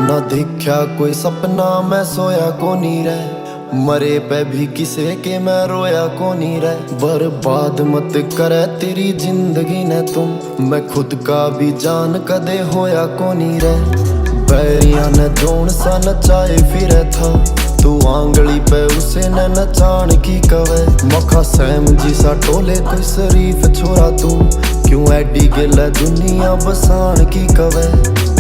ना देखा कोई सपना मैं सोया को नी रह, मरे पे भी किसे के मैं रोया को नी रह। बर्बाद मत करे तेरी जिंदगी ने तुम, मैं खुद का भी जान कदे होया को नी रह। बैरिया ने जोन सा नचाए फिरे था, तू आंगली पे उसे न नचान की कवे। मखा सैम जी सा टोले कोई शरीफ छोरा तू, क्यों एडी गिल दुनिया बसान की कवे।